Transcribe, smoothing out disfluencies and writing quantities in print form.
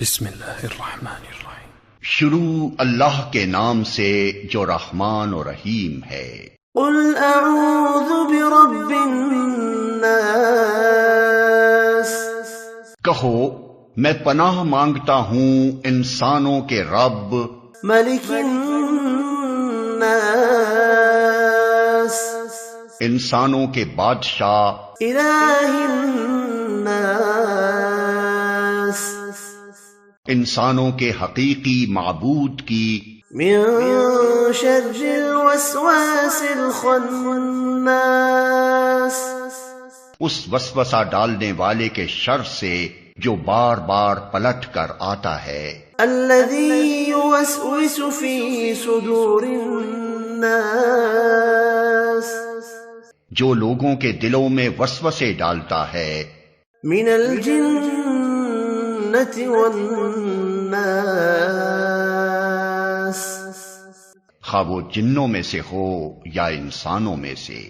بسم اللہ الرحمن الرحیم۔ شروع اللہ کے نام سے جو رحمان و رحیم ہے۔ قل اعوذ برب الناس، کہو میں پناہ مانگتا ہوں انسانوں کے رب، ملک الناس، انسانوں کے بادشاہ، الہ الناس، انسانوں کے حقیقی معبود کی، من شر الوسواس الخناس، اس وسوسہ ڈالنے والے کے شر سے جو بار بار پلٹ کر آتا ہے، الذی یوسوس فی صدور الناس، جو لوگوں کے دلوں میں وسوسے ڈالتا ہے، من الجنۃ والناس، خواہ وہ جنوں میں سے ہو یا انسانوں میں سے۔